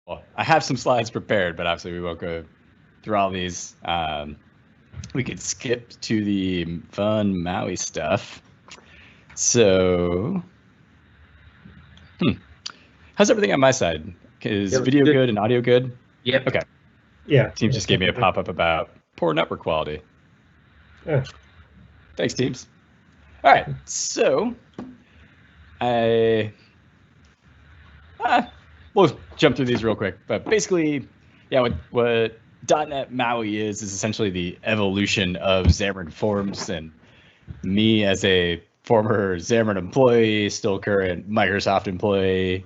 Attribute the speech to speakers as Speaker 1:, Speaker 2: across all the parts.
Speaker 1: Well, I have some slides prepared, but obviously we won't go through all these. We could skip to the fun Maui stuff. So, how's everything on my side? Is video good and audio good?
Speaker 2: Yep.
Speaker 1: Okay.
Speaker 3: Yeah.
Speaker 1: Teams just gave me a pop-up about poor network quality.
Speaker 3: Yeah.
Speaker 1: Thanks, Teams. All right, so we'll jump through these real quick. But basically, yeah, what .NET Maui is essentially the evolution of Xamarin Forms. And me as a former Xamarin employee, still current Microsoft employee,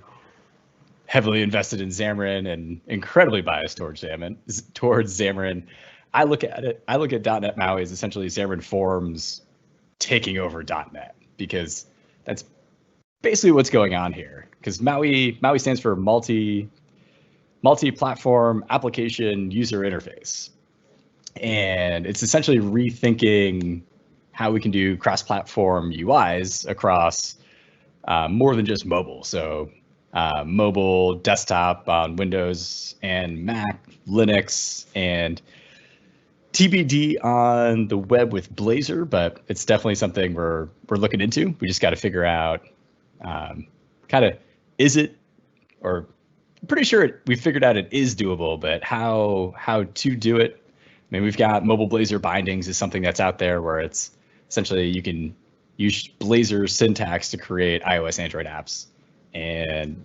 Speaker 1: heavily invested in Xamarin and incredibly biased towards Xamarin. I look at .NET Maui as essentially Xamarin Forms taking over .NET, because that's basically what's going on here. Because Maui stands for multi-platform application user interface, and it's essentially rethinking how we can do cross-platform UIs across more than just mobile. So mobile, desktop on Windows and Mac, Linux, and TBD on the web with Blazor, but it's definitely something we're looking into. We just got to figure out kind of, is it, or I'm pretty sure we figured out it is doable, but how to do it. I mean, we've got mobile Blazor bindings is something that's out there where it's essentially you can use Blazor syntax to create iOS, Android apps, and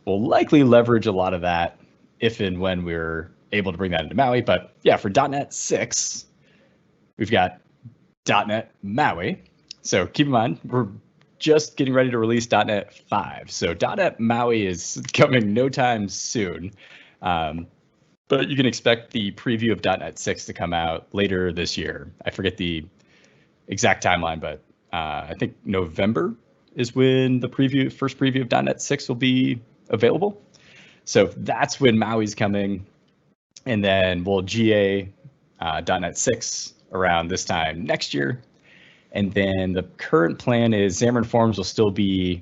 Speaker 1: we'll likely leverage a lot of that if and when we're able to bring that into Maui. But yeah, for .NET 6, we've got .NET Maui. So keep in mind, we're just getting ready to release .NET 5. So .NET Maui is coming no time soon. But you can expect the preview of .NET 6 to come out later this year. I forget the exact timeline, but I think November is when the first preview of .NET 6 will be available. So that's when Maui's coming. And then we'll GA .NET 6 around this time next year. And then the current plan is Xamarin Forms will still be,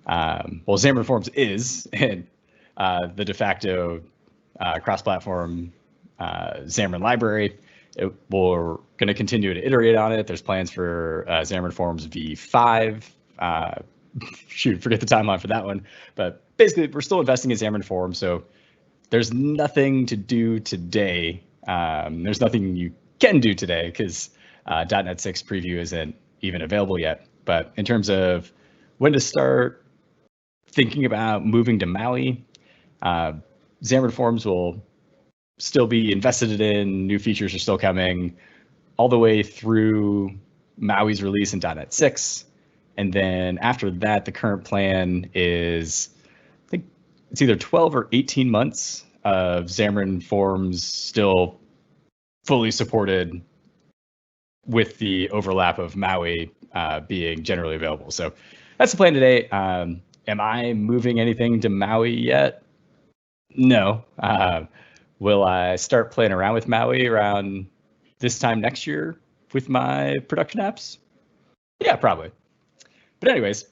Speaker 1: Xamarin Forms is and the de facto cross-platform Xamarin library. We're going to continue to iterate on it. There's plans for Xamarin Forms v5. Forget the timeline for that one. But basically, we're still investing in Xamarin Forms. So there's nothing to do today. There's nothing you can do today because .NET 6 preview isn't even available yet. But in terms of when to start thinking about moving to Maui, Xamarin Forms will still be invested in. New features are still coming all the way through Maui's release in .NET 6. And then after that, the current plan is, I think it's either 12 or 18 months of Xamarin Forms still fully supported with the overlap of Maui being generally available. So that's the plan today. Am I moving anything to Maui yet? No. Will I start playing around with Maui around this time next year with my production apps? Yeah, probably. But anyways,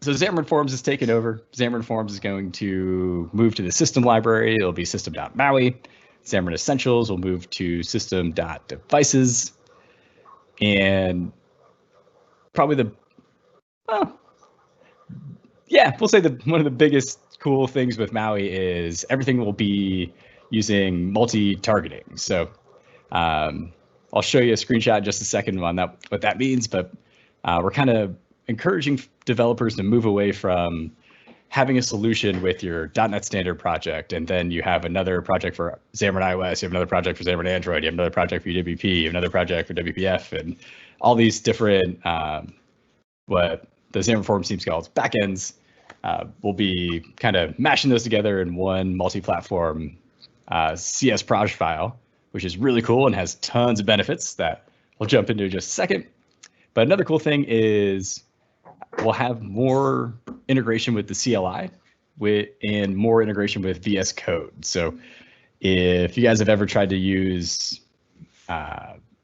Speaker 1: so Xamarin Forms is taking over. Xamarin Forms is going to move to the system library. It'll be system.maui. Xamarin Essentials will move to system.devices. And probably we'll say one of the biggest cool things with Maui is everything will be using multi-targeting. So I'll show you a screenshot in just a second on that, what that means, but we're kind of encouraging developers to move away from having a solution with your .NET Standard project, and then you have another project for Xamarin iOS, you have another project for Xamarin Android, you have another project for UWP, you have another project for WPF, and all these different, what the Xamarin Forms team calls backends, will be kind of mashing those together in one multi-platform CS proj file, which is really cool and has tons of benefits that we'll jump into in just a second. But another cool thing is we'll have more integration with the CLI and more integration with VS Code. So if you guys have ever tried to use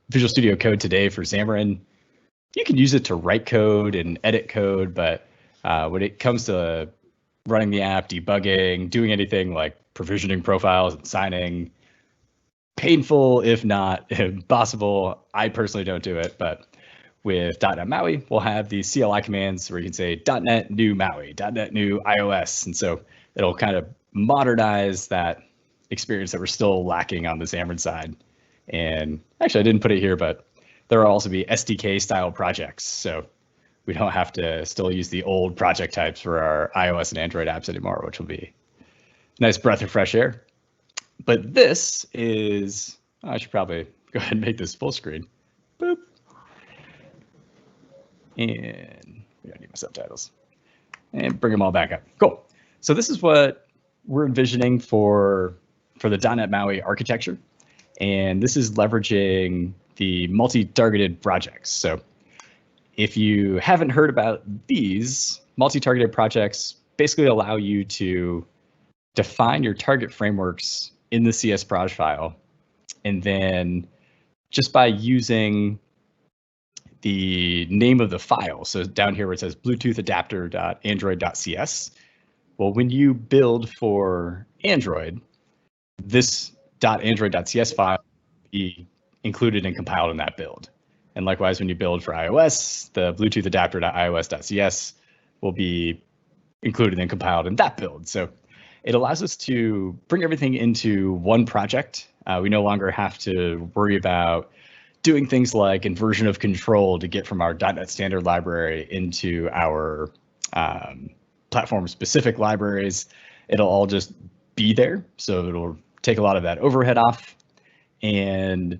Speaker 1: Visual Studio Code today for Xamarin, you can use it to write code and edit code, but when it comes to running the app, debugging, doing anything like provisioning profiles and signing. Painful, if not impossible. I personally don't do it, but with .NET Maui, we'll have these CLI commands where you can say .NET new Maui, .NET new iOS, and so it'll kind of modernize that experience that we're still lacking on the Xamarin side. And actually, I didn't put it here, but there will also be SDK style projects, so we don't have to still use the old project types for our iOS and Android apps anymore, which will be a nice breath of fresh air. But this is, I should probably go ahead and make this full screen. Boop. And we don't need my subtitles. And bring them all back up. Cool. So this is what we're envisioning for the .NET Maui architecture. And this is leveraging the multi-targeted projects. So if you haven't heard about these, multi-targeted projects basically allow you to define your target frameworks in the CS proj file. And then just by using the name of the file, so down here where it says Bluetooth adapter.android.cs, well, when you build for Android, this .android.cs file will be included and compiled in that build. And likewise, when you build for iOS, the Bluetooth adapter.ios.cs will be included and compiled in that build. So it allows us to bring everything into one project. We no longer have to worry about doing things like inversion of control to get from our .NET Standard library into our platform-specific libraries. It'll all just be there, so it'll take a lot of that overhead off. And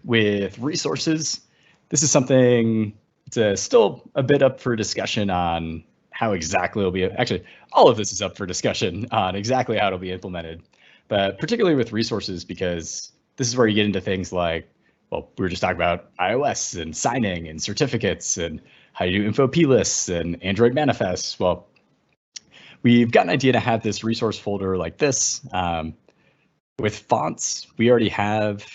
Speaker 1: with resources, this is something that's still a bit up for discussion on how exactly it'll be. Actually, all of this is up for discussion on exactly how it'll be implemented, but particularly with resources, because this is where you get into things like, well, we were just talking about iOS and signing and certificates and how you do info plists and Android manifests. Well, we've got an idea to have this resource folder like this. With fonts, we already have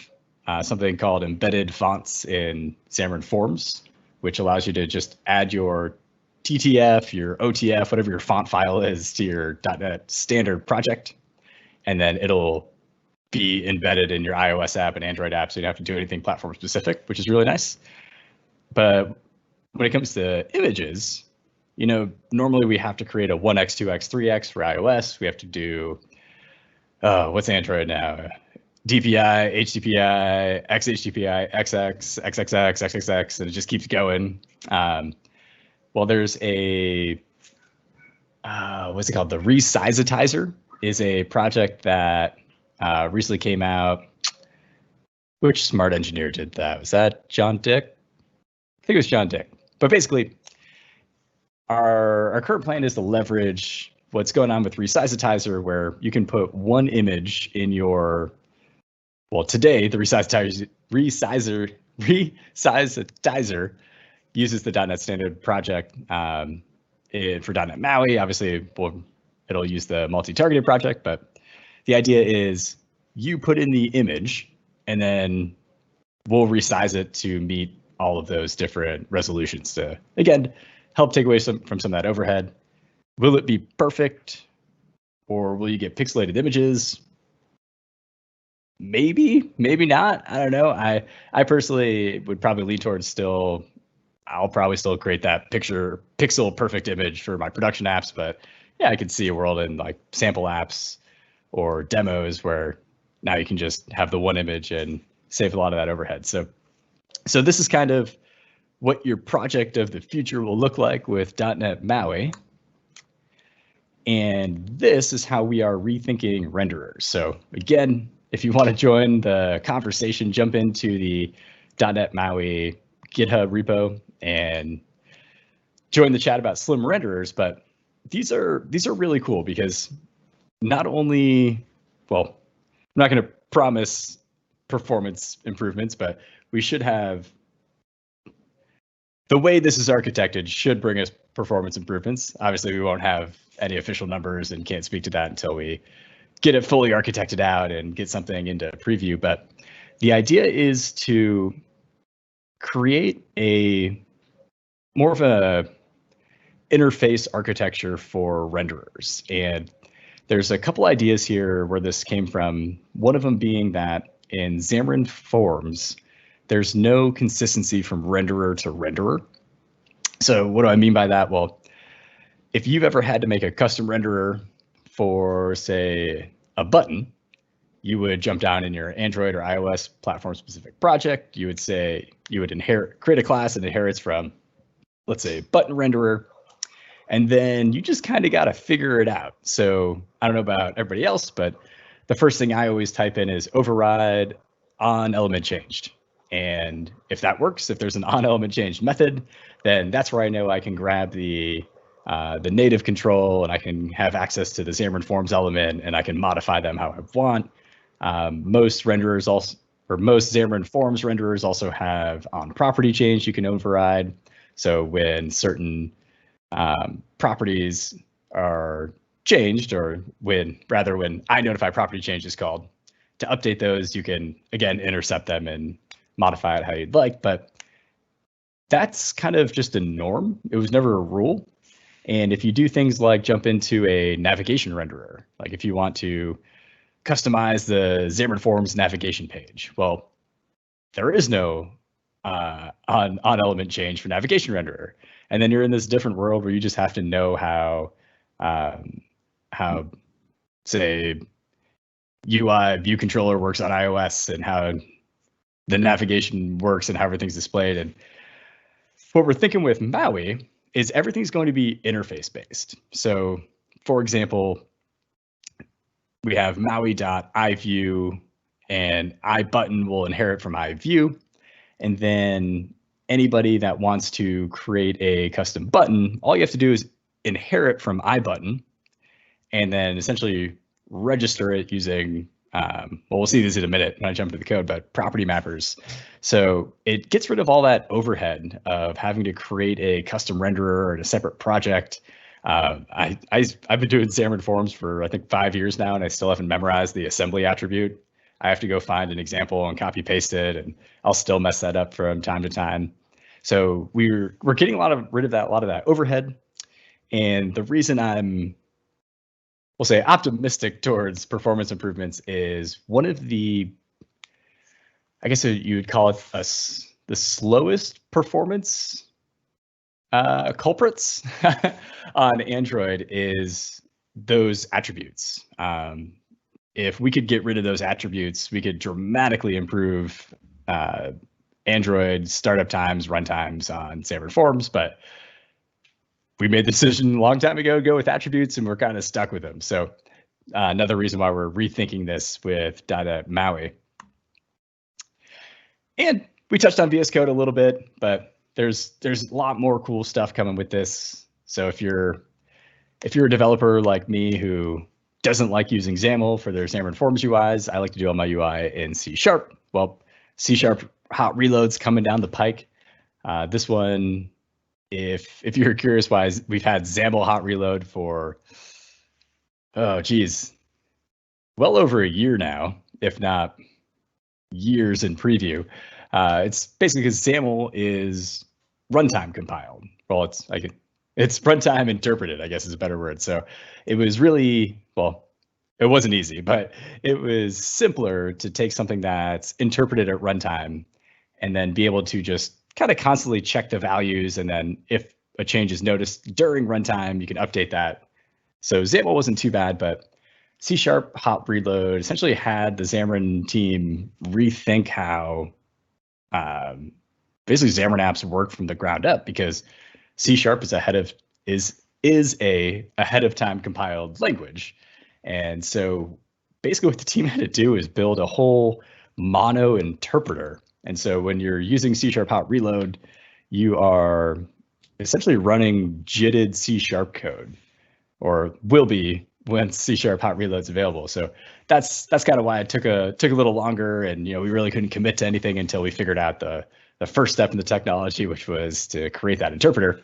Speaker 1: something called embedded fonts in Xamarin Forms, which allows you to just add your TTF, your OTF, whatever your font file is, to your .NET Standard project, and then it'll be embedded in your iOS app and Android app, so you don't have to do anything platform specific, which is really nice. But when it comes to images, you know, normally we have to create a 1x, 2x, 3x for iOS. We have to do, what's Android now? DPI, HDPI, XHDPI, XX, XXX, XXX, and it just keeps going. Well, there's a, what's it called? The Resizetizer is a project that recently came out. Which smart engineer did that? Was that John Dick? I think it was John Dick. But basically, our current plan is to leverage what's going on with Resizetizer, where you can put one image in your, well, today the Resizetizer uses the .NET Standard project for .NET Maui. Obviously, it'll use the multi-targeted project, but the idea is you put in the image and then we'll resize it to meet all of those different resolutions to, again, help take away from some of that overhead. Will it be perfect, or will you get pixelated images? Maybe, maybe not. I don't know. I personally would probably lean towards still, I'll probably still create that pixel perfect image for my production apps, but yeah, I could see a world in like sample apps or demos where now you can just have the one image and save a lot of that overhead. So this is kind of what your project of the future will look like with .NET Maui. And this is how we are rethinking renderers. So again, if you want to join the conversation, jump into the .NET Maui GitHub repo and join the chat about slim renderers. But these are really cool because not only, well, I'm not going to promise performance improvements, but we should have, the way this is architected should bring us performance improvements. Obviously, we won't have any official numbers and can't speak to that until we get it fully architected out and get something into preview. But the idea is to create a more of a interface architecture for renderers. And there's a couple ideas here where this came from. One of them being that in Xamarin Forms, there's no consistency from renderer to renderer. So what do I mean by that? Well, if you've ever had to make a custom renderer for, say, a button, you would jump down in your Android or iOS platform-specific project. You would say you would create a class that inherits from, let's say, button renderer, and then you just kind of got to figure it out. So I don't know about everybody else, but the first thing I always type in is override on element changed. And if that works, if there's an on element changed method, then that's where I know I can grab the native control, and I can have access to the Xamarin Forms element, and I can modify them how I want. Most renderers also, or most Xamarin Forms renderers also have on property change you can override. So when certain properties are changed, or when I notify property change is called, to update those, you can again intercept them and modify it how you'd like. But that's kind of just a norm. It was never a rule. And if you do things like jump into a navigation renderer, like if you want to customize the Xamarin Forms navigation page, well, there is no on element change for navigation renderer. And then you're in this different world where you just have to know how say UI view controller works on iOS, and how the navigation works, and how everything's displayed. And what we're thinking with Maui is everything's going to be interface based. So for example, we have Maui.iView, and iButton will inherit from iView. And then anybody that wants to create a custom button, all you have to do is inherit from iButton, and then essentially register it using, well, we'll see this in a minute when I jump into the code, but property mappers. So it gets rid of all that overhead of having to create a custom renderer in a separate project. I've been doing Xamarin Forms for I think 5 years now, and I still haven't memorized the assembly attribute. I have to go find an example and copy paste it, and I'll still mess that up from time to time. So we're getting rid of a lot of that overhead. And the reason I'm, we'll say, optimistic towards performance improvements is one of the, I guess you would call it the slowest performance culprits on Android is those attributes. If we could get rid of those attributes, we could dramatically improve Android startup times, runtimes on Xamarin Forms. But we made the decision a long time ago to go with attributes, and we're kind of stuck with them. So another reason why we're rethinking this with .NET Maui. And we touched on VS Code a little bit, but there's a lot more cool stuff coming with this. So if you're a developer like me who doesn't like using XAML for their Xamarin Forms UIs, I like to do all my UI in C#. Well, C# hot reloads coming down the pike. This one, if you're curious why we've had XAML hot reload for, well over a year now, if not years in preview. It's basically because XAML is runtime compiled. Well, it's runtime interpreted, I guess is a better word. So it was really, well, it wasn't easy, but it was simpler to take something that's interpreted at runtime and then be able to just kind of constantly check the values. And then if a change is noticed during runtime, you can update that. So XAML wasn't too bad, but C# hot reload essentially had the Xamarin team rethink how basically Xamarin apps work from the ground up, because C# is a ahead of time compiled language. And so basically what the team had to do is build a whole mono interpreter. And so when you're using C# hot reload, you are essentially running JITted C# code, or will be when C# hot reload's available. So that's kind of why it took a little longer, and we really couldn't commit to anything until we figured out the first step in the technology, which was to create that interpreter.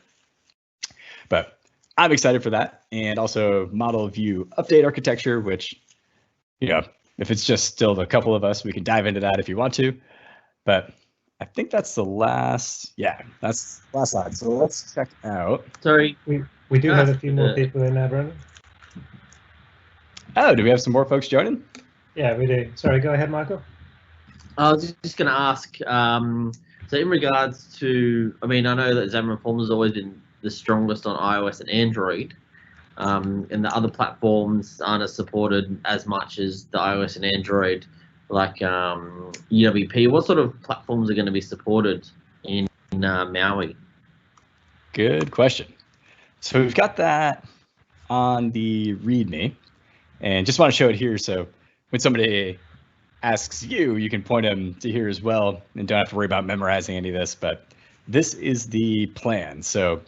Speaker 1: But I'm excited for that, and also model view update architecture, which, if it's just still a couple of us, we can dive into that if you want to. But I think that's the last. Yeah, that's the last slide. So let's check out.
Speaker 2: Sorry,
Speaker 3: we do have a few more people in there, Brandon.
Speaker 1: Oh, do we have some more folks joining?
Speaker 3: Yeah, we do. Sorry, go ahead, Michael.
Speaker 2: I was just going to ask, so in regards to, I mean, I know that Xamarin Forms has always been the strongest on iOS and Android, and the other platforms aren't as supported as much as the iOS and Android, like UWP. What sort of platforms are going to be supported in Maui?
Speaker 1: Good question. So we've got that on the README, and just want to show it here. So when somebody asks you, you can point them to here as well, and don't have to worry about memorizing any of this. But this is the plan. So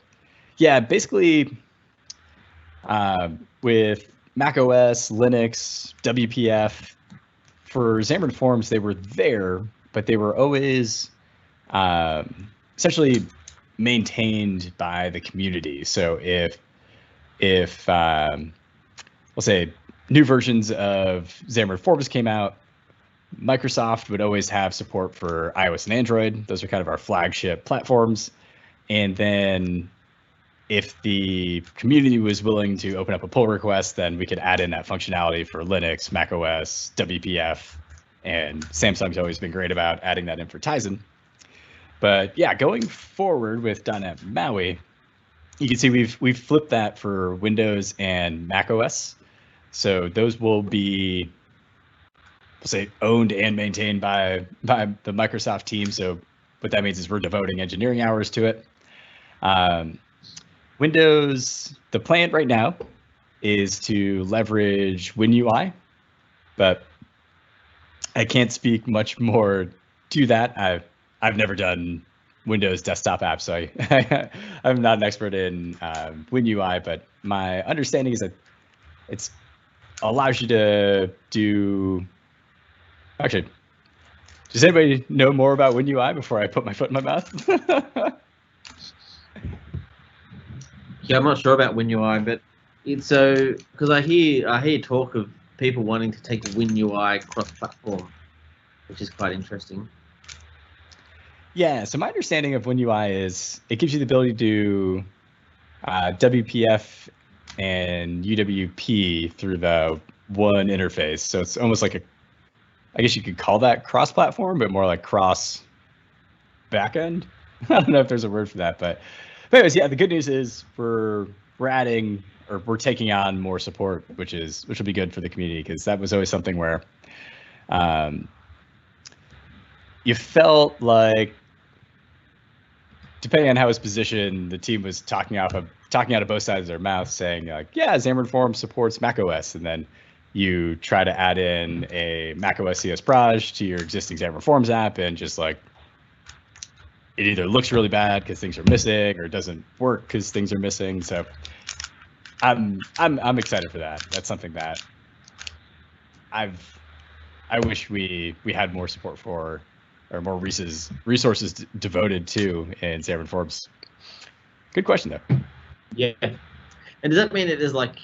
Speaker 1: yeah, basically with macOS, Linux, WPF, for Xamarin Forms, they were there, but they were always essentially maintained by the community. So if we'll say new versions of Xamarin Forms came out, Microsoft would always have support for iOS and Android. Those are kind of our flagship platforms. And then if the community was willing to open up a pull request, then we could add in that functionality for Linux, macOS, WPF, and Samsung's always been great about adding that in for Tizen. But yeah, going forward with .NET Maui, you can see we've flipped that for Windows and macOS. So those will be, we'll say, owned and maintained by the Microsoft team. So what that means is we're devoting engineering hours to it. Windows, the plan right now is to leverage WinUI, but I can't speak much more to that. I've never done Windows desktop apps, so I'm not an expert in WinUI, but my understanding is that it's allows you to do. Actually, does anybody know more about WinUI before I put my foot in my mouth?
Speaker 2: Yeah, I'm not sure about WinUI, but it's so because I hear talk of people wanting to take WinUI cross-platform, which is quite interesting.
Speaker 1: Yeah, so my understanding of WinUI is it gives you the ability to do WPF and UWP through the one interface. So it's almost like I guess you could call that cross-platform, but more like cross backend. I don't know if there's a word for that, but anyways, yeah, the good news is we're adding, or we're taking on more support, which will be good for the community, because that was always something where you felt like, depending on how it's positioned, the team was talking out of both sides of their mouth, saying like, yeah, Xamarin Forms supports macOS, and then you try to add in a macOS CS Braj to your existing Xamarin Forms app, and just like, it either looks really bad because things are missing, or doesn't work because things are missing. So I'm excited for that. That's something that I wish we had more support for, or more resources devoted to in Xamarin Forms. Good question though.
Speaker 2: Yeah, and does that mean that there's like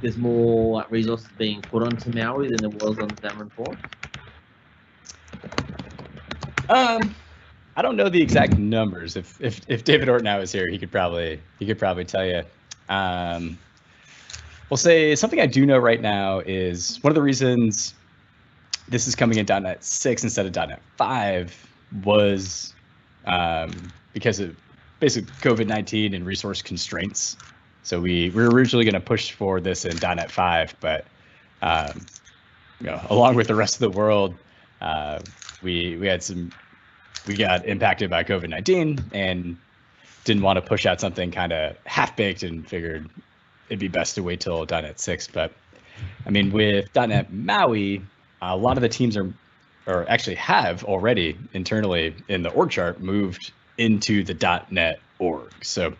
Speaker 2: there's more like resources being put onto Maui than there was on Xamarin Forms?
Speaker 1: I don't know the exact numbers. If David Ortnow is here, he could probably tell you. We'll say something I do know right now is one of the reasons this is coming in .NET 6 instead of .NET 5 was because of basic COVID-19 and resource constraints. So we were originally going to push for this in .NET 5, but along with the rest of the world, we got impacted by COVID-19 and didn't want to push out something kind of half-baked, and figured it'd be best to wait till .NET 6. But I mean, with .NET Maui, a lot of the teams or actually have already internally in the org chart moved into the .NET org. So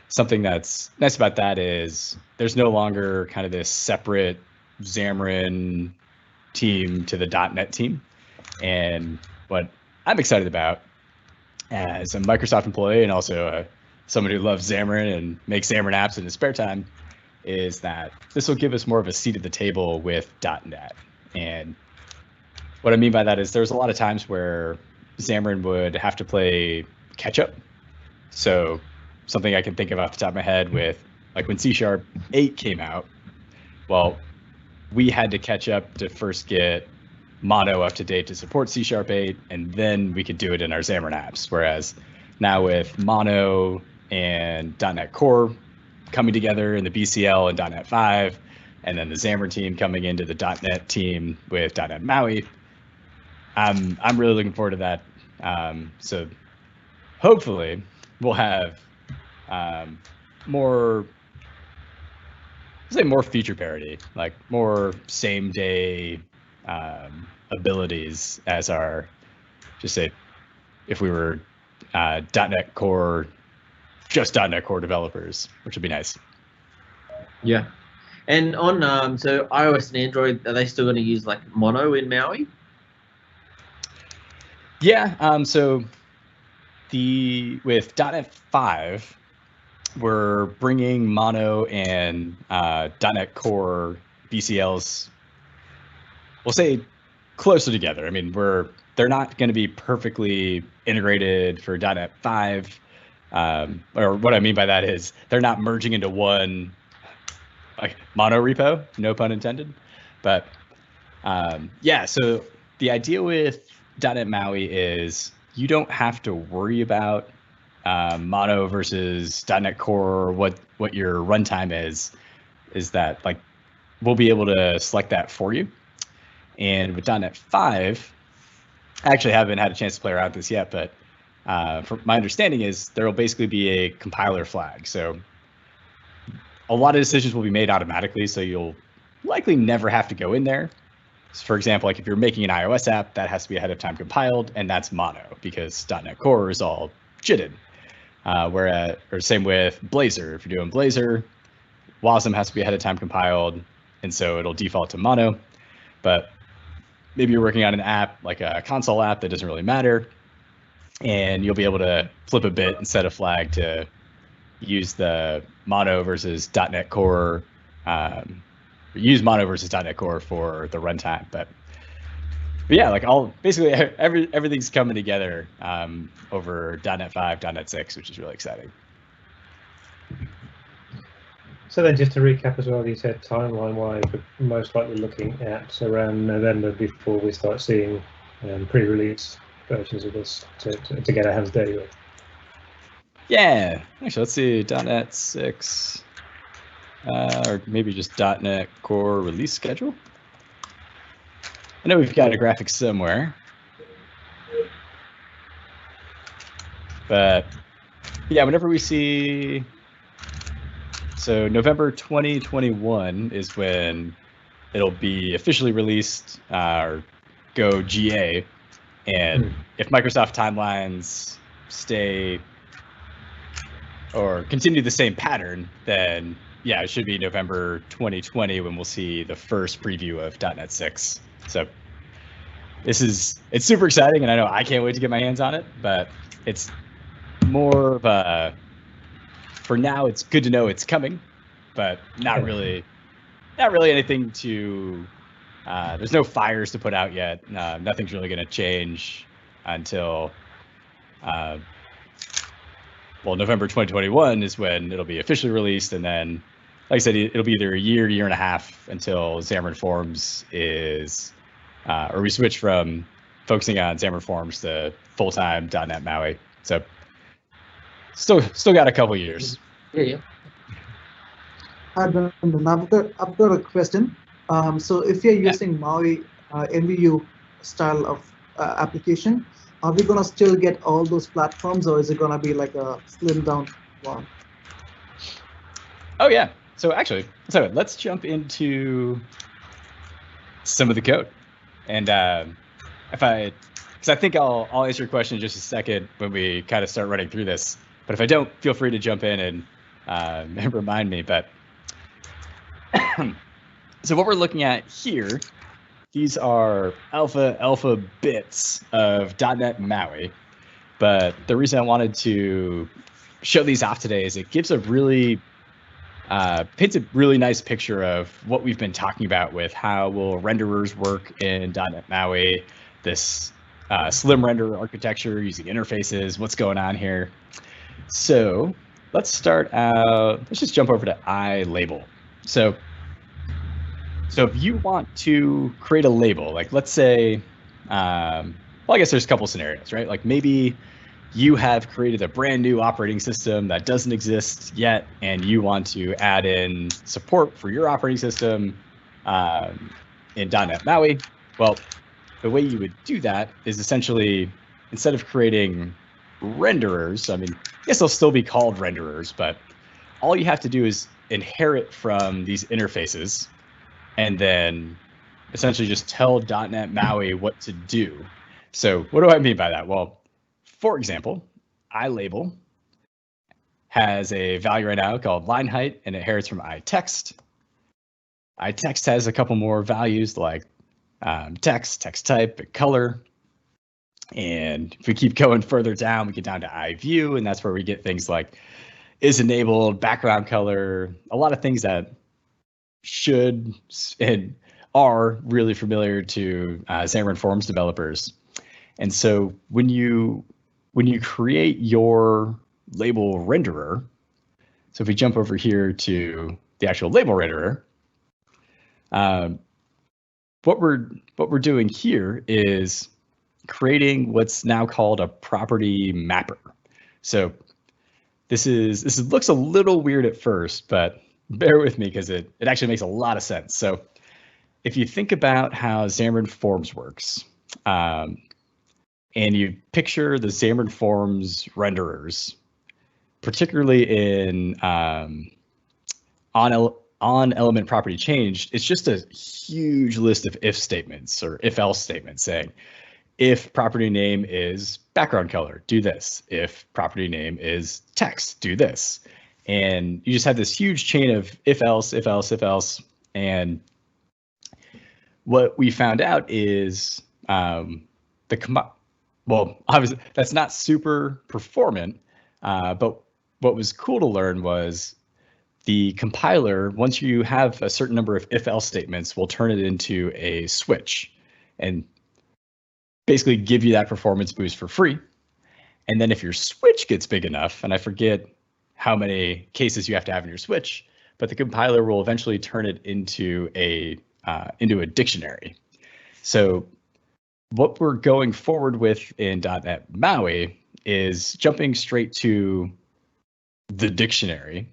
Speaker 1: something that's nice about that is there's no longer kind of this separate Xamarin team to the .NET team. And what I'm excited about as a Microsoft employee, and also someone who loves Xamarin and makes Xamarin apps in his spare time, is that this will give us more of a seat at the table with .NET. And what I mean by that is there's a lot of times where Xamarin would have to play catch up. So something I can think of off the top of my head with like when C# 8 came out, well, we had to catch up to first get Mono up to date to support C# 8, and then we could do it in our Xamarin apps. Whereas now with Mono and .NET Core coming together in the BCL and .NET 5, and then the Xamarin team coming into the .NET team with .NET Maui, I'm really looking forward to that. So hopefully we'll have more feature parity, like more same day abilities as our, just say, if we were .NET Core, just .NET Core developers, which would be nice.
Speaker 2: Yeah. And on so iOS and Android, are they still going to use like Mono in Maui?
Speaker 1: Yeah. So with .NET 5, we're bringing Mono and .NET Core BCLs, we'll say, closer together. I mean, they're not going to be perfectly integrated for .NET 5. Or what I mean by that is they're not merging into one like mono repo, no pun intended. But yeah, so the idea with .NET Maui is you don't have to worry about Mono versus .NET Core, what your runtime is that like we'll be able to select that for you. And with .NET 5, I actually haven't had a chance to play around with this yet, but from my understanding is there will basically be a compiler flag. So a lot of decisions will be made automatically, so you'll likely never have to go in there. So for example, like if you're making an iOS app, that has to be ahead of time compiled, and that's Mono because .NET Core is all JITted. Or same with Blazor. If you're doing Blazor, WASM has to be ahead of time compiled, and so it'll default to Mono. But maybe you're working on an app, like a console app that doesn't really matter, and you'll be able to flip a bit and set a flag to use the Mono versus .NET Core, use Mono versus .NET Core for the runtime. But yeah, like basically everything's coming together over .NET 5, .NET 6, which is really exciting.
Speaker 3: So then just to recap as well, you said timeline-wise, we're most likely looking at around November before we start seeing pre-release versions of this to get our hands dirty with.
Speaker 1: Yeah, actually, let's see, .NET 6, or maybe just .NET Core release schedule. I know we've got a graphic somewhere, but yeah, whenever we see, so November 2021 is when it'll be officially released or go GA, and if Microsoft timelines stay or continue the same pattern, then yeah, it should be November 2020 when we'll see the first preview of .NET 6. So it's super exciting, and I know I can't wait to get my hands on it, but it's more of a, for now, it's good to know it's coming, but not really anything to, there's no fires to put out yet. Nothing's really going to change until, well, November 2021 is when it'll be officially released, and then, like I said, it'll be either a year and a half until Xamarin Forms is, or we switch from focusing on Xamarin Forms to full-time .NET Maui. So still got a couple years.
Speaker 2: Yeah.
Speaker 4: Hi, Brandon. I've got a question. So if you're using Maui MVU style of application, are we gonna still get all those platforms, or is it gonna be like a slimmed down one?
Speaker 1: Oh yeah. So actually, let's jump into some of the code, and because I think I'll answer your question in just a second when we kind of start running through this. But if I don't, feel free to jump in and remind me. But so what we're looking at here, these are alpha bits of .NET Maui. But the reason I wanted to show these off today is it gives a really paints a really nice picture of what we've been talking about with how will renderers work in .NET Maui, this slim render architecture using interfaces, what's going on here. So let's start out, let's just jump over to iLabel. So if you want to create a label, like let's say, well, I guess there's a couple scenarios, right? Like maybe you have created a brand new operating system that doesn't exist yet, and you want to add in support for your operating system in .NET Maui. Well, the way you would do that is essentially, instead of creating renderers, I mean, I guess they'll still be called renderers, but all you have to do is inherit from these interfaces and then essentially just tell .NET Maui what to do. So what do I mean by that? Well, for example, iLabel has a value right now called line height, and it inherits from iText. iText has a couple more values like text type, and color. And if we keep going further down, we get down to iView, and that's where we get things like is enabled, background color, a lot of things that should and are really familiar to Xamarin Forms developers. And so when you create your label renderer, so if we jump over here to the actual label renderer, what we're doing here is creating what's now called a property mapper. So this looks a little weird at first, but bear with me because it actually makes a lot of sense. So if you think about how Xamarin Forms works, and you picture the Xamarin Forms renderers, particularly in on element property changed, it's just a huge list of if statements or if else statements saying, if property name is background color, do this. If property name is text, do this. And you just have this huge chain of if else, if else, if else. And what we found out is well, obviously that's not super performant, but what was cool to learn was the compiler, once you have a certain number of if-else statements, will turn it into a switch and basically give you that performance boost for free. And then if your switch gets big enough, and I forget how many cases you have to have in your switch, but the compiler will eventually turn it into a dictionary. So what we're going forward with in .NET Maui is jumping straight to the dictionary.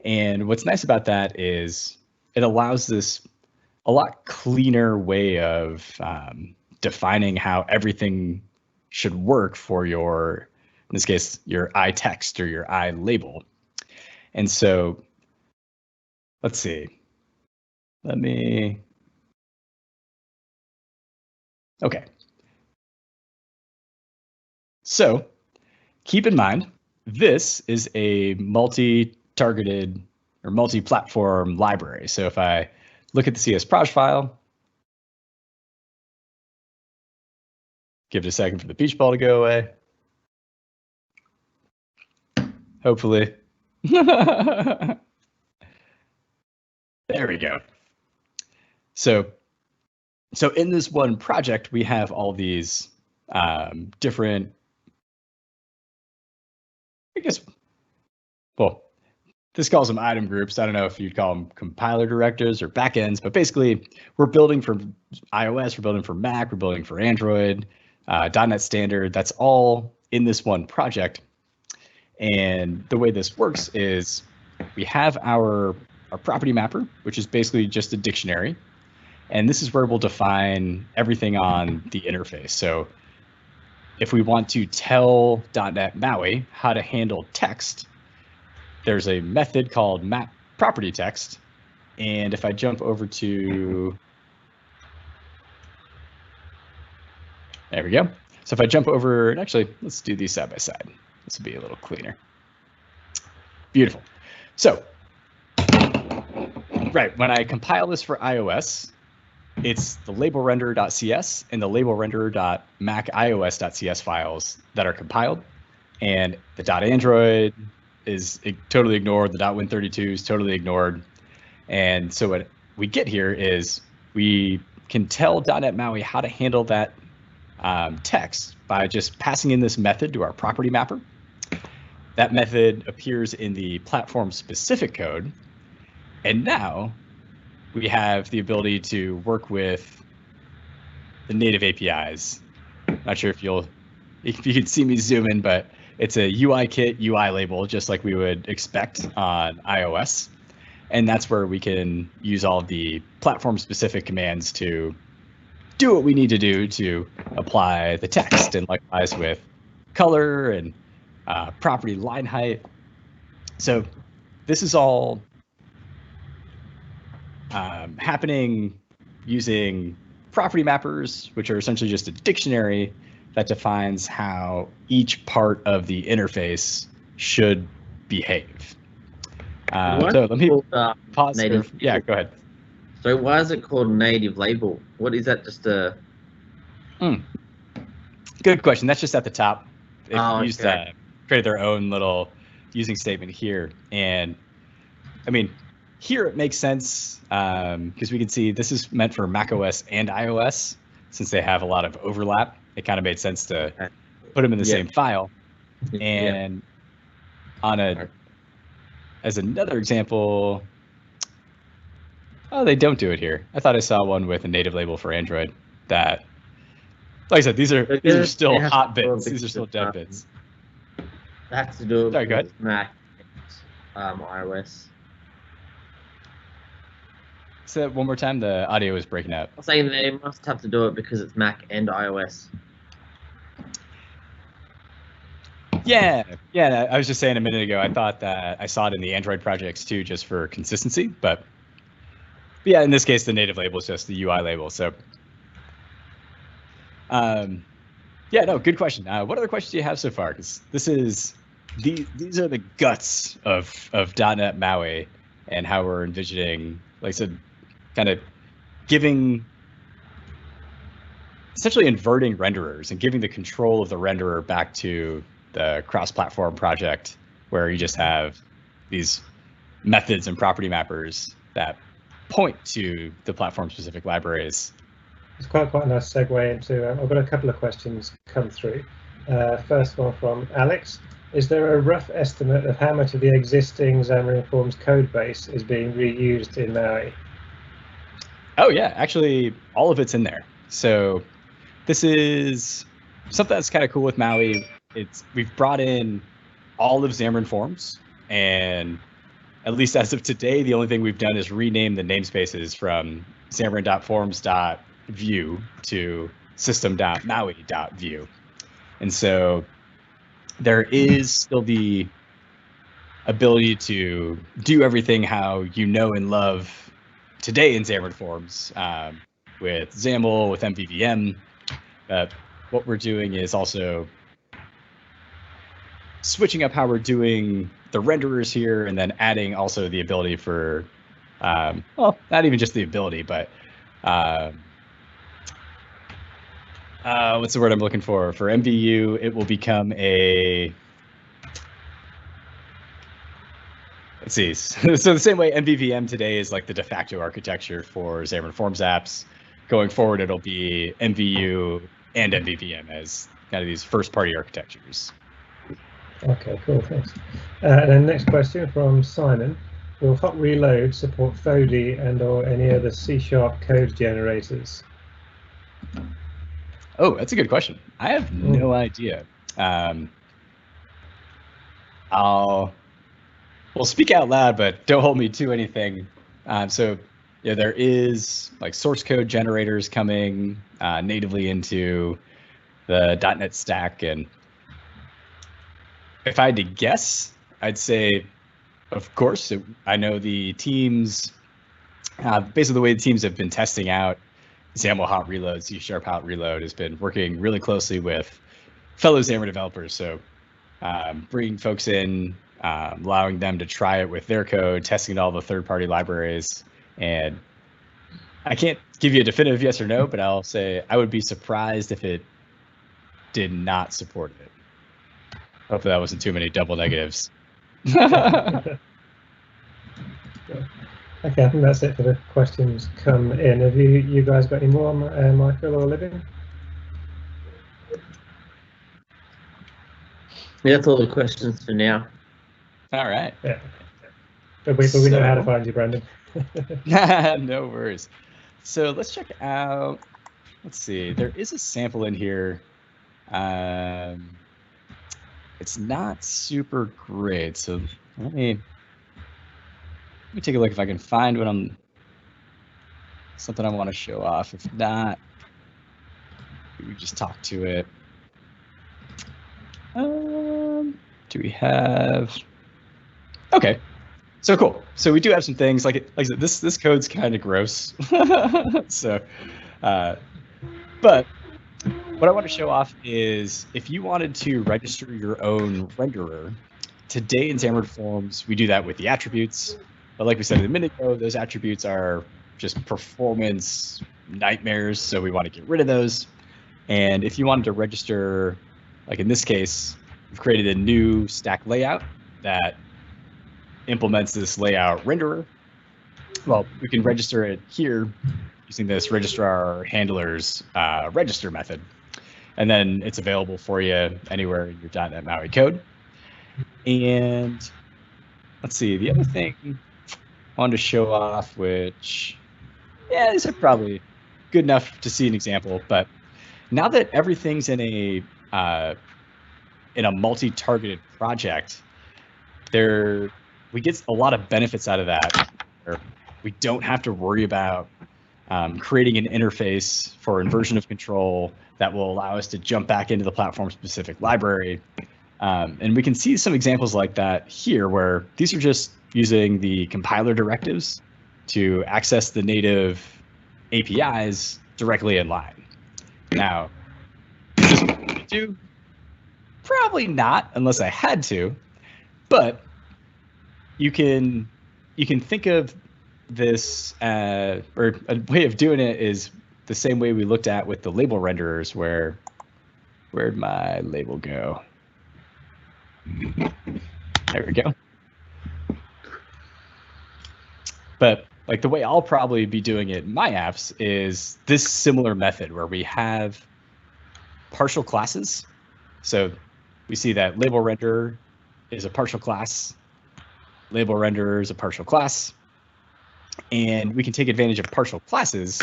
Speaker 1: And what's nice about that is it allows this a lot cleaner way of defining how everything should work for your, in this case, your iText or your iLabel. And so let's see. Okay. So keep in mind, this is a multi-targeted or multi-platform library. So if I look at the CS_proj file, give it a second for the beach ball to go away. Hopefully. There we go. So in this one project, we have all these different, I guess, well, this calls them item groups. I don't know if you'd call them compiler directors or backends, but basically we're building for iOS, we're building for Mac, we're building for Android, .NET Standard. That's all in this one project. And the way this works is we have our property mapper, which is basically just a dictionary. And this is where we'll define everything on the interface. So if we want to tell .NET Maui how to handle text, there's a method called map property text. And if I jump over to, there we go. So if I jump over, and actually, let's do these side by side. This will be a little cleaner. Beautiful. So, right, when I compile this for iOS, it's the label renderer.cs and the label renderer.macios.cs files that are compiled. And the .android is totally ignored. The .win32 is totally ignored. And so what we get here is we can tell .NET Maui how to handle that text by just passing in this method to our property mapper. that method appears in the platform-specific code, and now we have the ability to work with the native APIs. Not sure if you can see me zoom in, but it's a UI kit UI label, just like we would expect on iOS. And that's where we can use all of the platform-specific commands to do what we need to do to apply the text, and likewise with color and property line height. So this is all happening using property mappers, which are essentially just a dictionary that defines how each part of the interface should behave. So let me pause. Yeah, go ahead.
Speaker 2: So why is it called native label? What is that? Just a
Speaker 1: good question. That's just at the top. They used
Speaker 2: okay.
Speaker 1: created their own little using statement here, and I mean, here it makes sense because we can see this is meant for macOS and iOS. Since they have a lot of overlap, it kind of made sense to put them in the same file. And on as another example, oh, they don't do it here. I thought I saw one with a native label for Android that, like I said, these are still hot bits. These are still dead bits.
Speaker 2: That's to do
Speaker 1: Sorry, go ahead.
Speaker 2: with Mac, iOS.
Speaker 1: Say that one more time. The audio is breaking up.
Speaker 2: I'm saying they must have to do it because it's Mac and iOS.
Speaker 1: Yeah. I was just saying a minute ago, I thought that I saw it in the Android projects too, just for consistency. But yeah, in this case, the native label is just the UI label. So, yeah, no, good question. What other questions do you have so far? Because these are the guts of .NET Maui and how we're envisioning, like I said, kind of essentially inverting renderers and giving the control of the renderer back to the cross-platform project, where you just have these methods and property mappers that point to the platform-specific libraries.
Speaker 3: It's quite a nice segue into. I've got a couple of questions come through. First one from Alex. Is there a rough estimate of how much of the existing Xamarin Forms code base is being reused in Maui?
Speaker 1: Oh yeah, actually all of it's in there. So this is something that's kind of cool with Maui. We've brought in all of Xamarin Forms, and at least as of today, the only thing we've done is rename the namespaces from Xamarin.forms.view to system.maui.view. And so there is still the ability to do everything how you know and love today in Xamarin Forms with XAML, with MVVM. What we're doing is also switching up how we're doing the renderers here, and then adding also the ability for, well, not even just the ability, but what's the word I'm looking for? For MVU, it will become a, let's see. So the same way MVVM today is like the de facto architecture for Xamarin Forms apps, going forward, it'll be MVU and MVVM as kind of these first-party architectures.
Speaker 3: Okay, cool, thanks. And then next question from Simon. Will Hot Reload support Fodi and or any other C# code generators?
Speaker 1: Oh, that's a good question. I have no idea. We'll speak out loud, but don't hold me to anything. So yeah, there is like source code generators coming natively into the .NET stack, and if I had to guess, I'd say, of course, I know the teams, basically the way the teams have been testing out XAML Hot Reload, C# Hot Reload has been working really closely with fellow Xamarin developers. So bringing folks in, allowing them to try it with their code, testing all the third-party libraries. And I can't give you a definitive yes or no, but I'll say I would be surprised if it did not support it. Hopefully that wasn't too many double negatives.
Speaker 3: Okay, I think that's it for the questions come in. Have you guys got any more, Michael or Olivia?
Speaker 2: Yeah, that's all the questions for now.
Speaker 1: All right.
Speaker 3: Yeah. But we know how to find you, Brandon.
Speaker 1: No worries. So let's check out, let's see, there is a sample in here. It's not super great. So let me take a look if I can find something I want to show off. If not, we just talk to it. Do we have? Okay, so cool. So we do have some things like I said. This code's kind of gross. So, but what I want to show off is if you wanted to register your own renderer, today in Xamarin Forms we do that with the attributes. But like we said a minute ago, those attributes are just performance nightmares, so we want to get rid of those. And if you wanted to register, like in this case, we've created a new stack layout that implements this layout renderer. Well, we can register it here using this registrar handlers register method. And then it's available for you anywhere in your .NET Maui code. And let's see, the other thing I wanted to show off, which, yeah, these are probably good enough to see an example, but now that everything's in a multi-targeted project, we get a lot of benefits out of that. We don't have to worry about creating an interface for inversion of control that will allow us to jump back into the platform-specific library. And we can see some examples like that here, where these are just using the compiler directives to access the native APIs directly in line. Now, does it do? Probably not, unless I had to. But you can think of this, or a way of doing it is the same way we looked at with the label renderers, where'd my label go? There we go. But like the way I'll probably be doing it in my apps is this similar method where we have partial classes. So we see that label renderer is a partial class, label renderer is a partial class, and we can take advantage of partial classes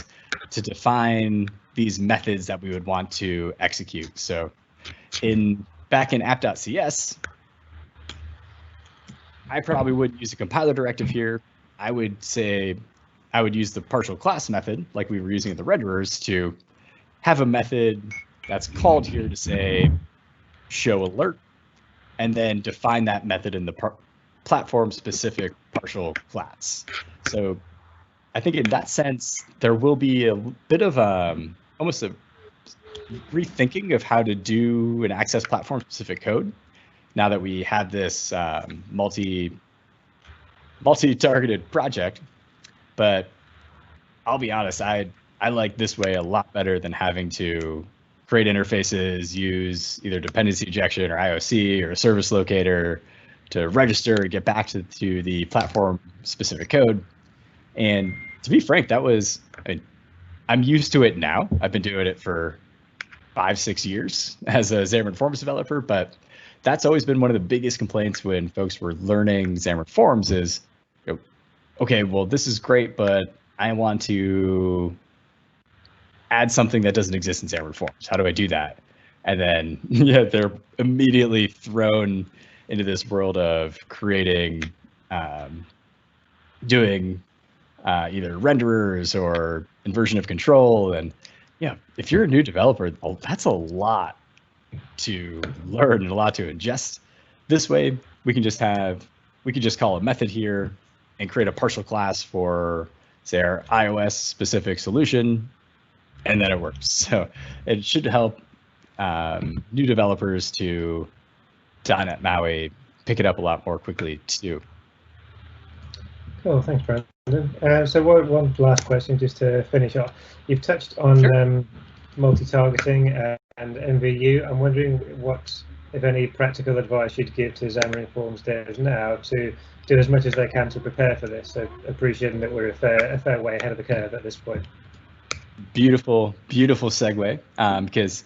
Speaker 1: to define these methods that we would want to execute. So back in app.cs, I probably wouldn't use a compiler directive here. I would say I would use the partial class method like we were using at the renderers to have a method that's called here to say show alert, and then define that method in the platform specific partial class. So I think in that sense, there will be a bit of almost a rethinking of how to do an access platform specific code now that we have this multi-targeted project. But I'll be honest, I like this way a lot better than having to create interfaces, use either dependency injection or IOC or a service locator to register and get back to the platform specific code. And to be frank, I'm used to it now. I've been doing it for 5-6 years as a Xamarin Forms developer, but that's always been one of the biggest complaints when folks were learning Xamarin Forms is, okay, well, this is great, but I want to add something that doesn't exist in Xamarin Forms. How do I do that? And then they're immediately thrown into this world of creating, doing either renderers or inversion of control. And if you're a new developer, that's a lot to learn and a lot to ingest. This way, we can just call a method here and create a partial class for, say, our iOS specific solution, and then it works. So it should help new developers to .NET Maui pick it up a lot more quickly too.
Speaker 3: Cool, thanks, Brandon. So one last question just to finish off. You've touched on multi-targeting and MVU. I'm wondering what, if any, practical advice you'd give to Xamarin Forms devs now to do as much as they can to prepare for this, so appreciating that we're a fair way ahead of the curve at this point.
Speaker 1: Beautiful segue, because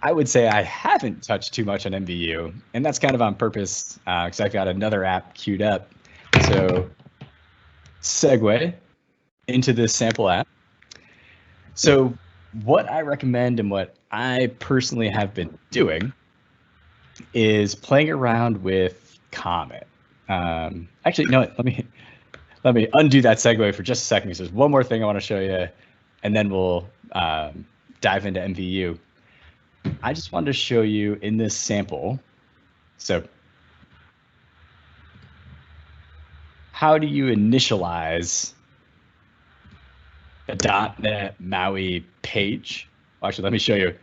Speaker 1: I would say I haven't touched too much on MVU, and that's kind of on purpose because I've got another app queued up. So segue into this sample app. So what I recommend and what I personally have been doing is playing around with Comet. Actually, no, let me undo that segue for just a second because there's one more thing I want to show you, and then we'll dive into MVU. I just wanted to show you in this sample. So how do you initialize a .NET Maui page? Well, actually, let me show you.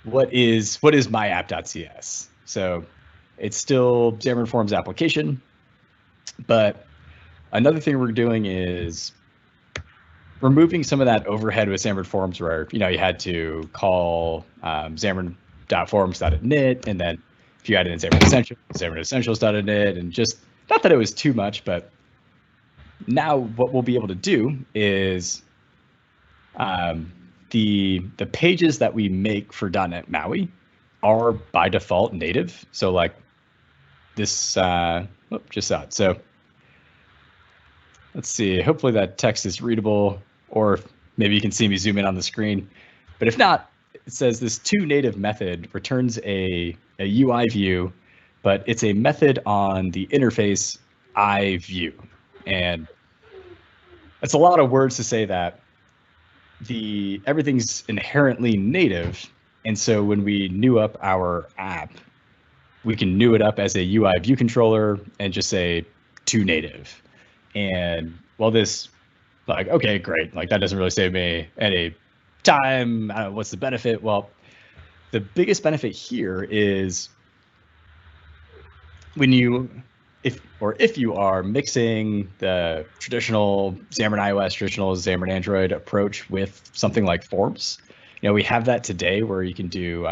Speaker 1: What is my app.cs? So it's still Xamarin Forms application, but another thing we're doing is removing some of that overhead with Xamarin Forms where, you had to call Xamarin.forms.init, and then if you added in Xamarin Essentials, Xamarin Essentials.init, and just, not that it was too much, but now what we'll be able to do is the pages that we make for .NET Maui are by default native. So like this, just saw it. So let's see, hopefully that text is readable, or maybe you can see me zoom in on the screen. But if not, it says this toNative method returns a UI view, but it's a method on the interface iView. And that's a lot of words to say that everything's inherently native. And so when we new up our app, we can new it up as a UI view controller and just say toNative. And while this, like, okay, great, like that doesn't really save me any time. I don't know, what's the benefit? Well, the biggest benefit here is when if you are mixing the traditional Xamarin iOS, traditional Xamarin Android approach with something like Forms, we have that today where you can do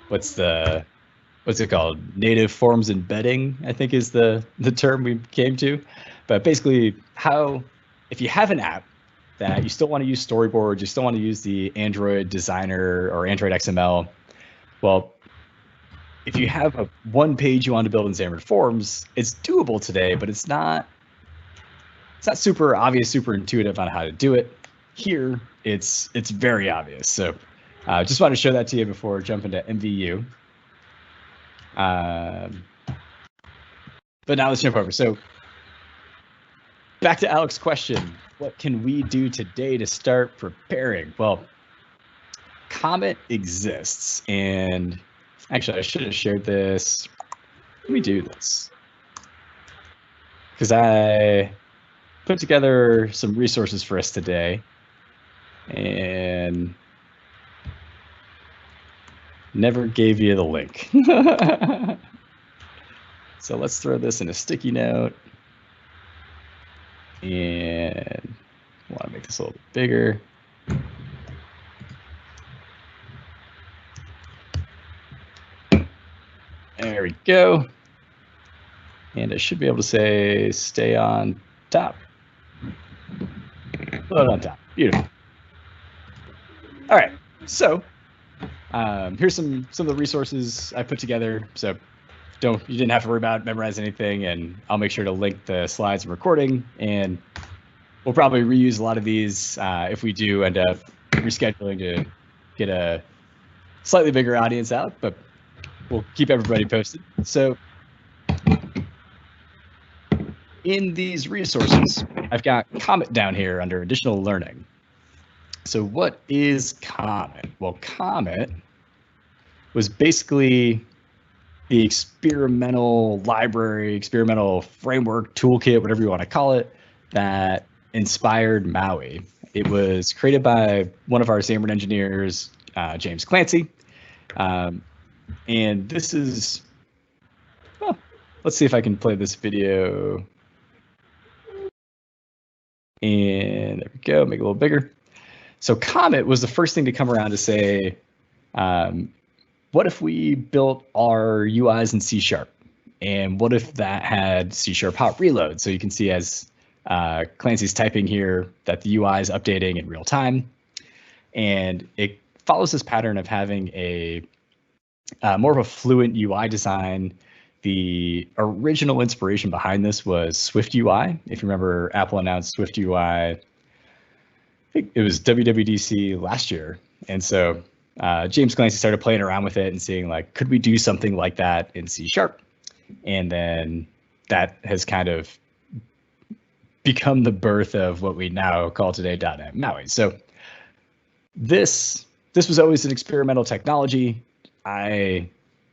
Speaker 1: what's it called? Native Forms embedding, I think is the term we came to. But basically, if you have an app that you still want to use storyboards, you still want to use the Android designer or Android XML, well, if you have one page you want to build in Xamarin Forms, it's doable today, but it's not super obvious, super intuitive on how to do it. Here, it's very obvious. So just want to show that to you before jumping to MVU. But now let's jump over. So back to Alex's question, what can we do today to start preparing? Well, Comet exists, and actually I should have shared this. Let me do this, because I put together some resources for us today and never gave you the link. So let's throw this in a sticky note, and I want to make this a little bit bigger. There we go. And I should be able to say stay on top. Load on top. Beautiful. All right. So here's some of the resources I put together. So you didn't have to worry about memorizing anything, and I'll make sure to link the slides and recording, and we'll probably reuse a lot of these if we do end up rescheduling to get a slightly bigger audience out, but we'll keep everybody posted. So in these resources, I've got Comet down here under additional learning. So what is Comet? Well, Comet was basically the experimental library, experimental framework, toolkit, whatever you want to call it, that inspired Maui. It was created by one of our Xamarin engineers, James Clancy. And this is, well, let's see if I can play this video. And there we go, make it a little bigger. So Comet was the first thing to come around to say, what if we built our UIs in C#? And what if that had C# hot reload? So you can see as Clancy's typing here that the UI is updating in real time. And it follows this pattern of having a more of a fluent UI design. The original inspiration behind this was Swift UI. If you remember, Apple announced Swift UI, I think it was WWDC last year. And so James Clancy started playing around with it and seeing like, could we do something like that in C#? And then that has kind of become the birth of what we now call today .NET Maui. So this was always an experimental technology. I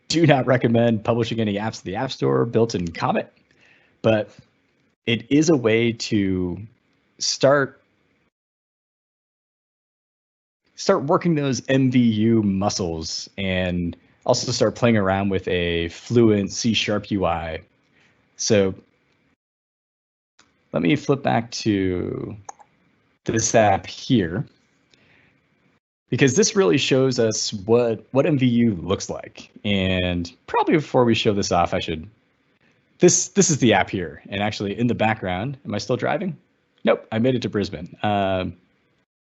Speaker 1: do not recommend publishing any apps to the App Store built in Comet, but it is a way to start working those MVU muscles and also start playing around with a fluent C# UI. So let me flip back to this app here, because this really shows us what MVU looks like. And probably before we show this off, this is the app here. And actually in the background, am I still driving? Nope, I made it to Brisbane.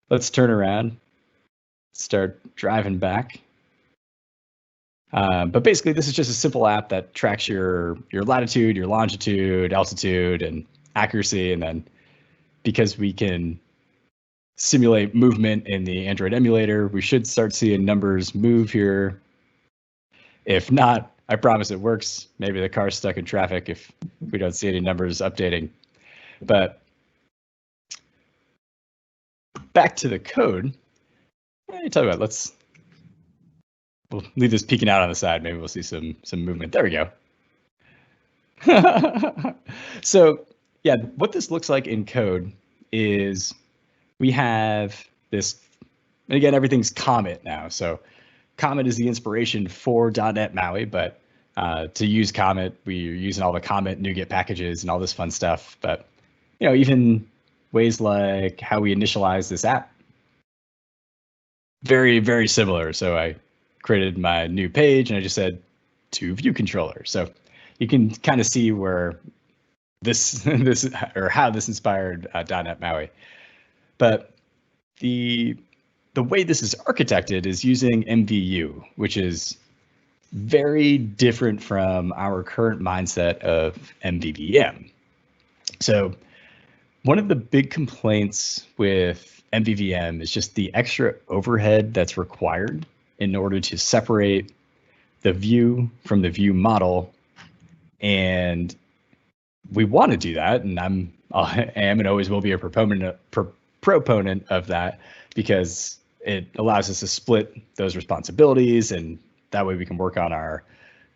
Speaker 1: Let's turn around, start driving back. But basically this is just a simple app that tracks your latitude, your longitude, altitude, and accuracy. And then because we can simulate movement in the Android emulator, we should start seeing numbers move here. If not, I promise it works. Maybe the car's stuck in traffic if we don't see any numbers updating. But back to the code. Tell you what, we'll leave this peeking out on the side. Maybe we'll see some movement. There we go. So yeah, what this looks like in code is we have this, and again, everything's Comet now. So Comet is the inspiration for .NET Maui, but to use Comet, we're using all the Comet NuGet packages and all this fun stuff. But even ways like how we initialize this app, very, very similar. So I created my new page and I just said to view controller. So you can kind of see where this or how this inspired .NET Maui. But the way this is architected is using MVU, which is very different from our current mindset of MVVM. So one of the big complaints with MVVM is just the extra overhead that's required in order to separate the view from the view model. And we want to do that, and I am and always will be a proponent of that, because it allows us to split those responsibilities, and that way we can work on our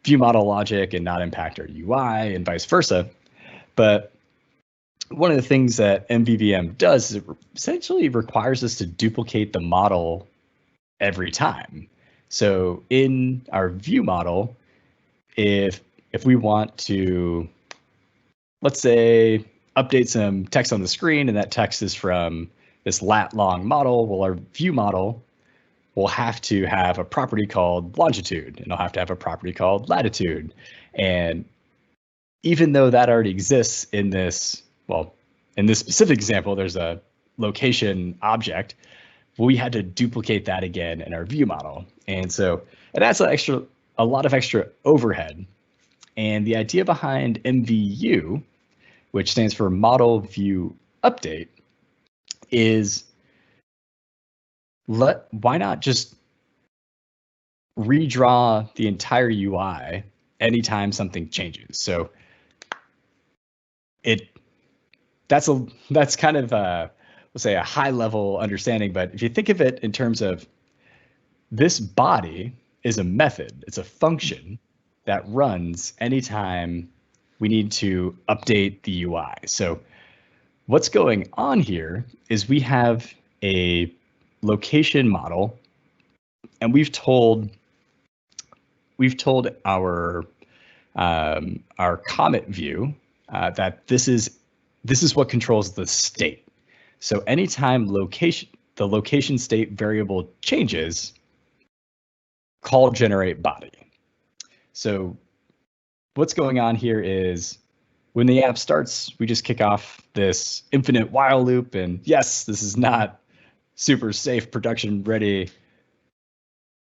Speaker 1: view model logic and not impact our UI and vice versa. But one of the things that MVVM does is it essentially requires us to duplicate the model every time. So in our view model, if we want to, let's say, update some text on the screen, and that text is from this lat long model, well, our view model will have to have a property called longitude, and it'll have to have a property called latitude. And even though that already exists in this, well, in this specific example, there's a location object, we had to duplicate that again in our view model. And so it adds a lot of extra overhead. And the idea behind MVU, which stands for Model View Update, is why not just redraw the entire UI anytime something changes? So that's kind of we'll say a high level understanding, but if you think of it in terms of this body is a method, it's a function that runs anytime we need to update the UI. So what's going on here is we have a location model, and we've told our Comet view that this is what controls the state. So anytime the location state variable changes, call generate body. So what's going on here is when the app starts, we just kick off this infinite while loop. And yes, this is not super safe, production ready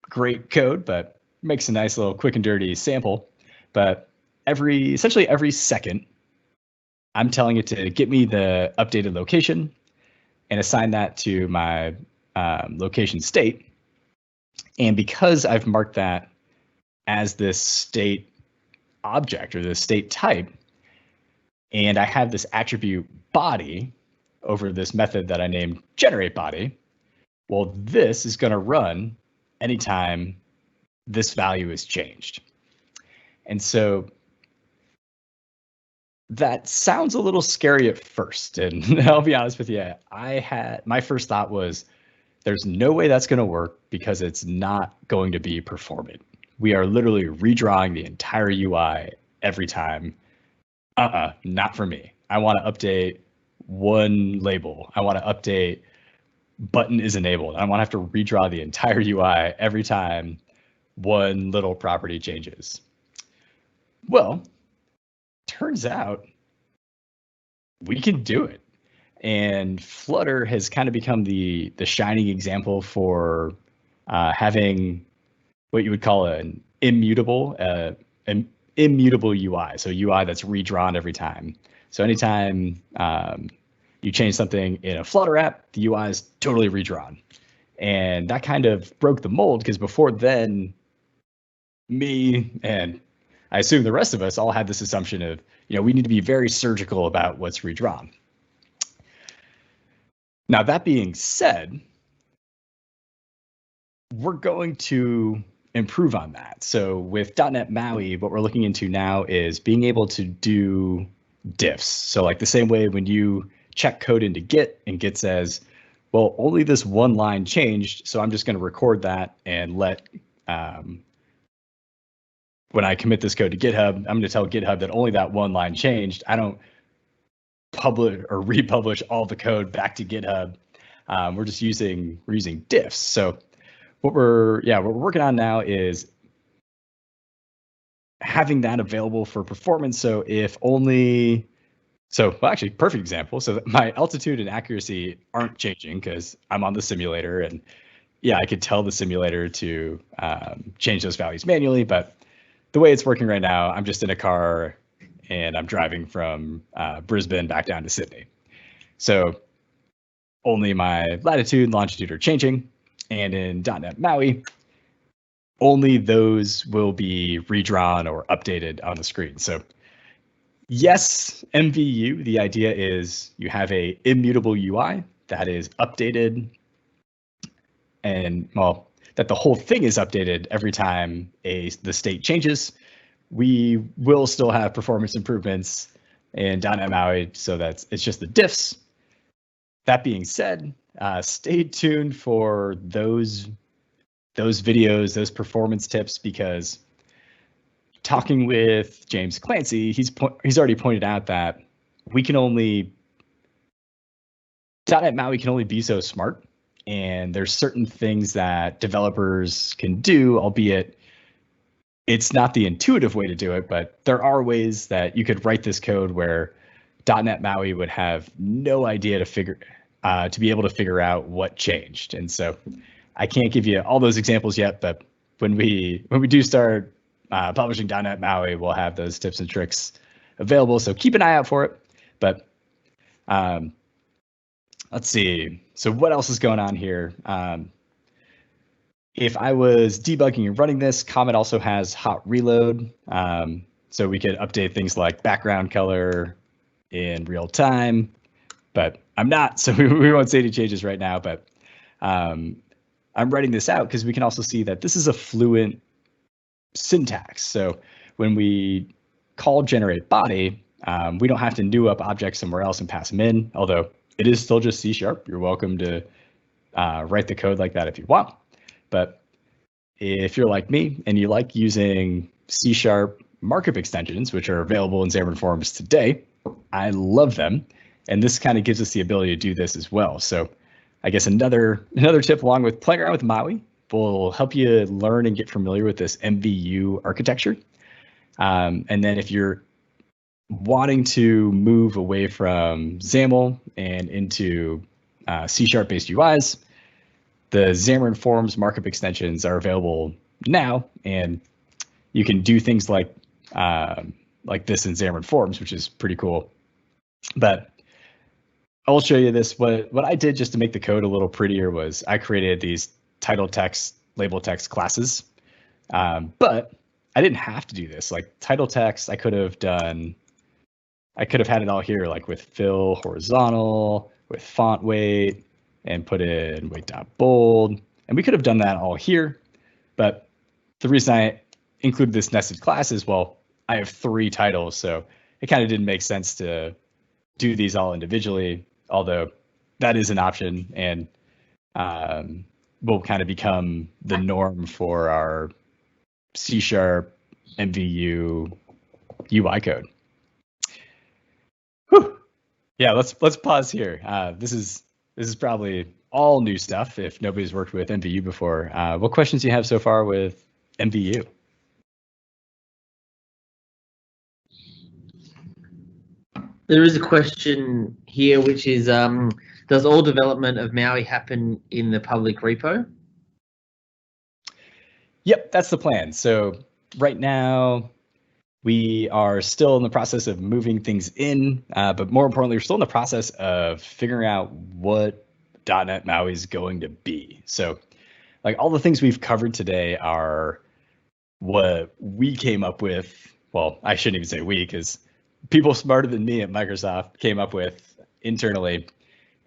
Speaker 1: great code, but makes a nice little quick and dirty sample. But essentially every second, I'm telling it to get me the updated location and assign that to my location state. And because I've marked that as this state object or this state type, and I have this attribute body over this method that I named generate body, well, this is going to run anytime this value is changed. And so that sounds a little scary at first. And I'll be honest with you, my first thought was, there's no way that's going to work because it's not going to be performant. We are literally redrawing the entire UI every time. Not for me. I want to update one label. I want to update button is enabled. I want to have to redraw the entire UI every time one little property changes. Well, turns out we can do it. And Flutter has kind of become the shining example for having what you would call an immutable UI. So UI that's redrawn every time. So anytime you change something in a Flutter app, the UI is totally redrawn. And that kind of broke the mold because before then, me and I assume the rest of us all had this assumption of, we need to be very surgical about what's redrawn. Now, that being said, we're going to improve on that. So with .NET Maui, what we're looking into now is being able to do diffs. So like the same way when you check code into Git and Git says, well, only this one line changed, so I'm just going to record that and let, when I commit this code to GitHub, I'm going to tell GitHub that only that one line changed. I don't publish or republish all the code back to GitHub. We're using diffs. So what we're working on now is having that available for performance. So actually, perfect example. So my altitude and accuracy aren't changing because I'm on the simulator, and I could tell the simulator to change those values manually. But the way it's working right now, I'm just in a car and I'm driving from Brisbane back down to Sydney. So only my latitude and longitude are changing. And in .NET Maui, only those will be redrawn or updated on the screen. So yes, MVU, the idea is you have a immutable UI that is updated and, well, that the whole thing is updated every time the state changes. We will still have performance improvements in .NET Maui, so it's just the diffs. That being said, stay tuned for those videos, those performance tips, because talking with James Clancy, he's already pointed out that .NET Maui can only be so smart, and there's certain things that developers can do, albeit it's not the intuitive way to do it, but there are ways that you could write this code where .NET Maui would have no idea to be able to figure out what changed. And so I can't give you all those examples yet, but when we do start publishing .NET Maui, we'll have those tips and tricks available. So keep an eye out for it. But let's see. So what else is going on here? If I was debugging and running this, Comet also has hot reload. So we could update things like background color in real time, but I'm not, so we won't see any changes right now, but I'm writing this out because we can also see that this is a fluent syntax. So when we call generate body, we don't have to new up objects somewhere else and pass them in, although it is still just C#. You're welcome to write the code like that if you want. But if you're like me and you like using C# markup extensions, which are available in Xamarin Forms today, I love them. And this kind of gives us the ability to do this as well. So I guess another tip along with playing around with Maui will help you learn and get familiar with this MVU architecture. And then if you're wanting to move away from XAML and into C# based UIs, the Xamarin Forms markup extensions are available now, and you can do things like this in Xamarin Forms, which is pretty cool. But I'll show you this. What I did just to make the code a little prettier was I created these title text, label text classes. But I didn't have to do this. Like title text, I could have had it all here, like with fill horizontal, with font weight, and put in weight.bold. And we could have done that all here. But the reason I included this nested class is, well, I have 3 titles, so it kind of didn't make sense to do these all individually, although that is an option and will kind of become the norm for our C# MVU UI code. Whew. Yeah, let's pause here. This is probably all new stuff if nobody's worked with MVU before. What questions do you have so far with MVU?
Speaker 2: There is a question here, which is, does all development of Maui happen in the public repo?
Speaker 1: Yep, that's the plan. So right now, we are still in the process of moving things in, but more importantly, we're still in the process of figuring out what .NET Maui is going to be. So like all the things we've covered today are what we came up with. Well, I shouldn't even say we, because people smarter than me at Microsoft came up with internally,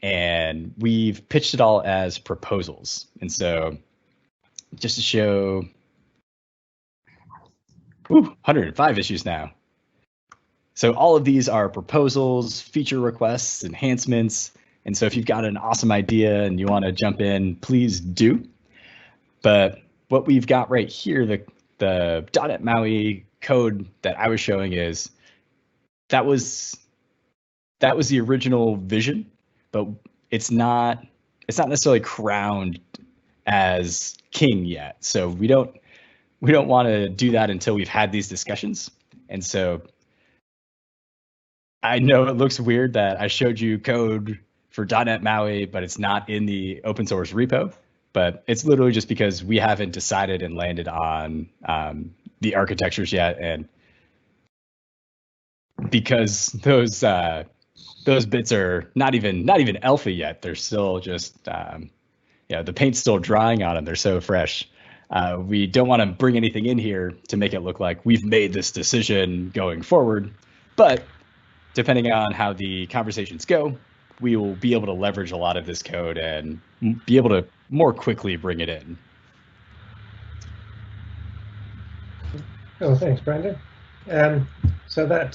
Speaker 1: and we've pitched it all as proposals. And so just to show, 105 issues now. So all of these are proposals, feature requests, enhancements. And so if you've got an awesome idea and you want to jump in, please do. But what we've got right here, the .NET Maui code that I was showing is, that was the original vision, but it's not necessarily crowned as king yet. So we don't want to do that until we've had these discussions. And so I know it looks weird that I showed you code for .NET Maui, but it's not in the open source repo. But it's literally just because we haven't decided and landed on the architectures yet, and because those bits are not even alpha yet. They're still just the paint's still drying on them. They're so fresh. We don't want to bring anything in here to make it look like we've made this decision going forward. But depending on how the conversations go, we will be able to leverage a lot of this code and be able to more quickly bring it in.
Speaker 3: Oh, thanks, Brandon. So that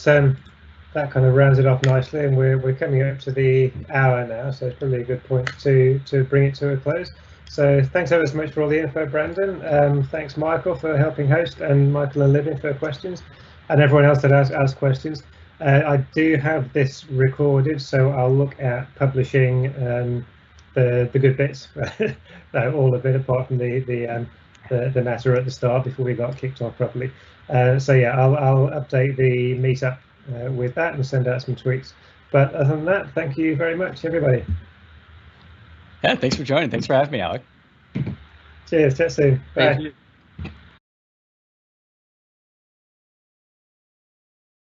Speaker 3: kind of rounds it off nicely, and we're coming up to the hour now, so it's probably a good point to bring it to a close. So thanks ever so much for all the info, Brandon. Thanks, Michael, for helping host, and Michael and Libby for questions, and everyone else that asked questions. I do have this recorded, so I'll look at publishing the good bits, all of it apart from the natter at the start before we got kicked off properly. So yeah, I'll update the meetup with that and send out some tweets. But other than that, thank you very much, everybody.
Speaker 1: Yeah, thanks for joining. Thanks for having me, Alec.
Speaker 3: Cheers. Chat soon. Bye.
Speaker 2: Thank you.